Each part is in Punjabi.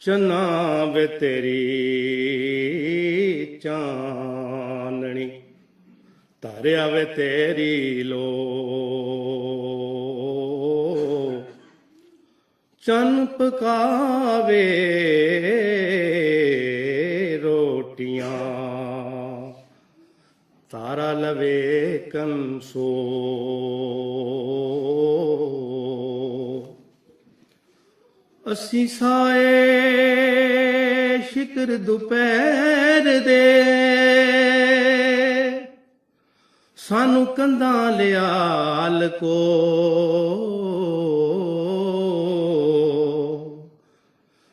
ਚੰਨਾ ਵੇ ਤੇਰੀ ਚਾਨਣੀ, ਤਾਰਿਆ ਵੇ ਤੇਰੀ ਲੋ। ਚੰਨ ਪਕਾਵੇ ਰੋਟੀਆਂ, ਤਾਰਾ ਲਵੇ ਕੰਸੋ। ਅਸੀਂ ਸਾਏ ਸ਼ਿਕਰ ਦੁਪਹਿਰ ਦੇ, ਸਾਨੂੰ ਕੰਧਾਂ ਲਿਆਲ ਕੋ।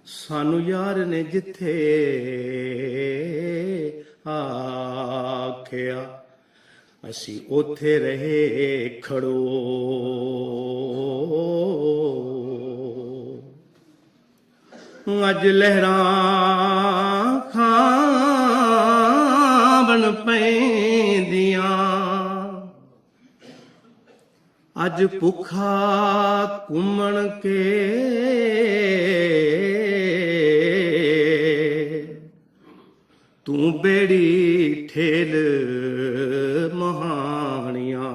ਸਾਨੂੰ ਯਾਰ ਨੇ ਜਿੱਥੇ ਆਖਿਆ, ਅਸੀਂ ਉੱਥੇ ਰਹੇ ਖੜੋ। ਅੱਜ ਲਹਿਰਾਂ ਖਾਵਣ ਪੈਂਦੀਆਂ, ਅੱਜ ਭੁੱਖਾ ਘੁੰਮਣ ਕੇ ਤੂੰ ਬੇੜੀ ਠੇਲ ਮਹਾਣੀਆਂ।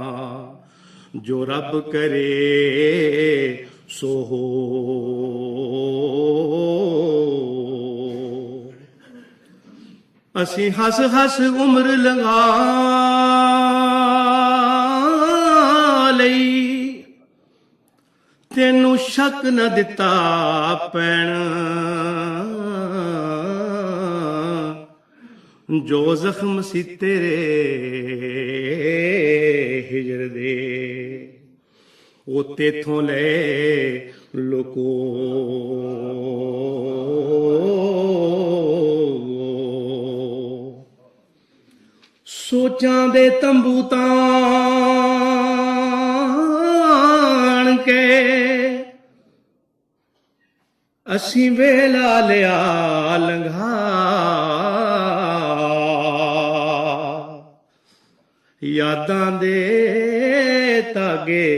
ਜੋ ਰੱਬ ਕਰੇ ਸੋ ਹੋ। ਅਸੀਂ ਹੱਸ ਹੱਸ ਉਮਰ ਲੰਘਾ ਲਈ, ਤੈਨੂੰ ਸ਼ੱਕ ਨਾ ਦਿੱਤਾ ਪੈਣ। ਜੋ ਜ਼ਖਮ ਸੀ ਤੇਰੇ ਹਿਜਰ ਦੇ, ਉਹ ਤੇਥੋਂ ਲੈ ਲੋਕੋ। ਸੋਚਾਂ ਦੇ ਤੰਬੂ ਤਾਣ ਕੇ ਅਸੀਂ ਵੇਲਾ ਲਿਆ ਲੰਘਾ। ਯਾਦਾਂ ਦੇ ਧਾਗੇ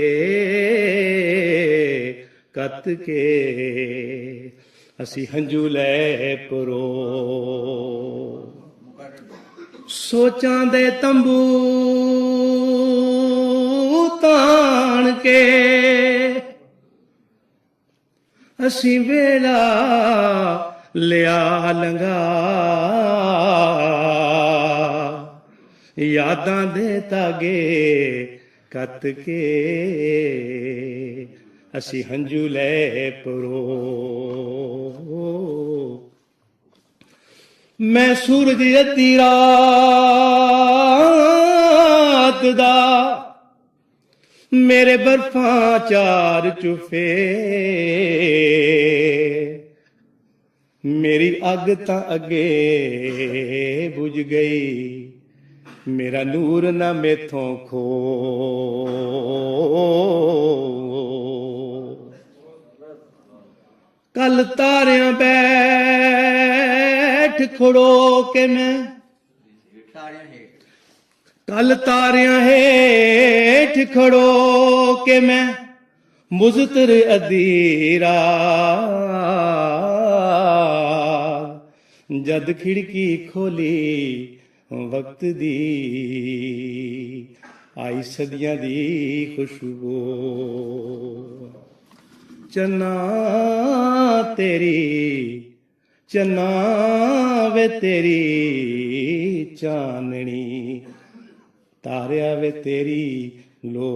ਕੱਤ ਕੇ ਅਸੀਂ ਹੰਝੂ ਲੈ ਪਰੋ। ਸੋਚਾਂ ਦੇ ਤੰਬੂ ਤਾਣ ਕੇ ਅਸੀਂ ਵੇਲਾ ਲਿਆ ਲੰਘਾ। ਯਾਦਾਂ ਦੇ ਧਾਗੇ ਕੱਤ ਕੇ ਅਸੀਂ ਹੰਝੂ ਲੈ ਪਰੋ। ਮੈਂ ਸੂਰਜ ਅੱਧੀ ਰਾਤ ਦਾ, ਮੇਰੇ ਬਰਫਾਂ ਚਾਰ ਚੁਫੇ। ਮੇਰੀ ਅੱਗ ਤਾਂ ਅੱਗੇ ਬੁਝ ਗਈ, ਮੇਰਾ ਨੂਰ ਨਾ ਮੇਥੋਂ ਖੋ। ਕੱਲ ਤਾਰਿਆਂ ਬੈਠ ਖੜੋ ਕੇ ਮੈਂ, ਕੱਲ ਤਾਰਿਆਂ ਹੇਠ ਖੜੋ ਕੇ ਮੈਂ, ਮੁਜ਼ਤਰ ਅੱਧੀ ਰਾਤ। ਜਦ ਖਿੜਕੀ ਖੋਲੀ ਵਕਤ ਦੀ, ਆਈ ਸਦੀਆਂ ਦੀ ਖੁਸ਼ਬੂ। ਚੰਨਾ ਤੇਰੀ, ਚੰਨਾ ਵੇ ਤੇਰੀ ਚਾਨਣੀ, ਤਾਰਿਆ ਵੇ ਤੇਰੀ ਲੋ।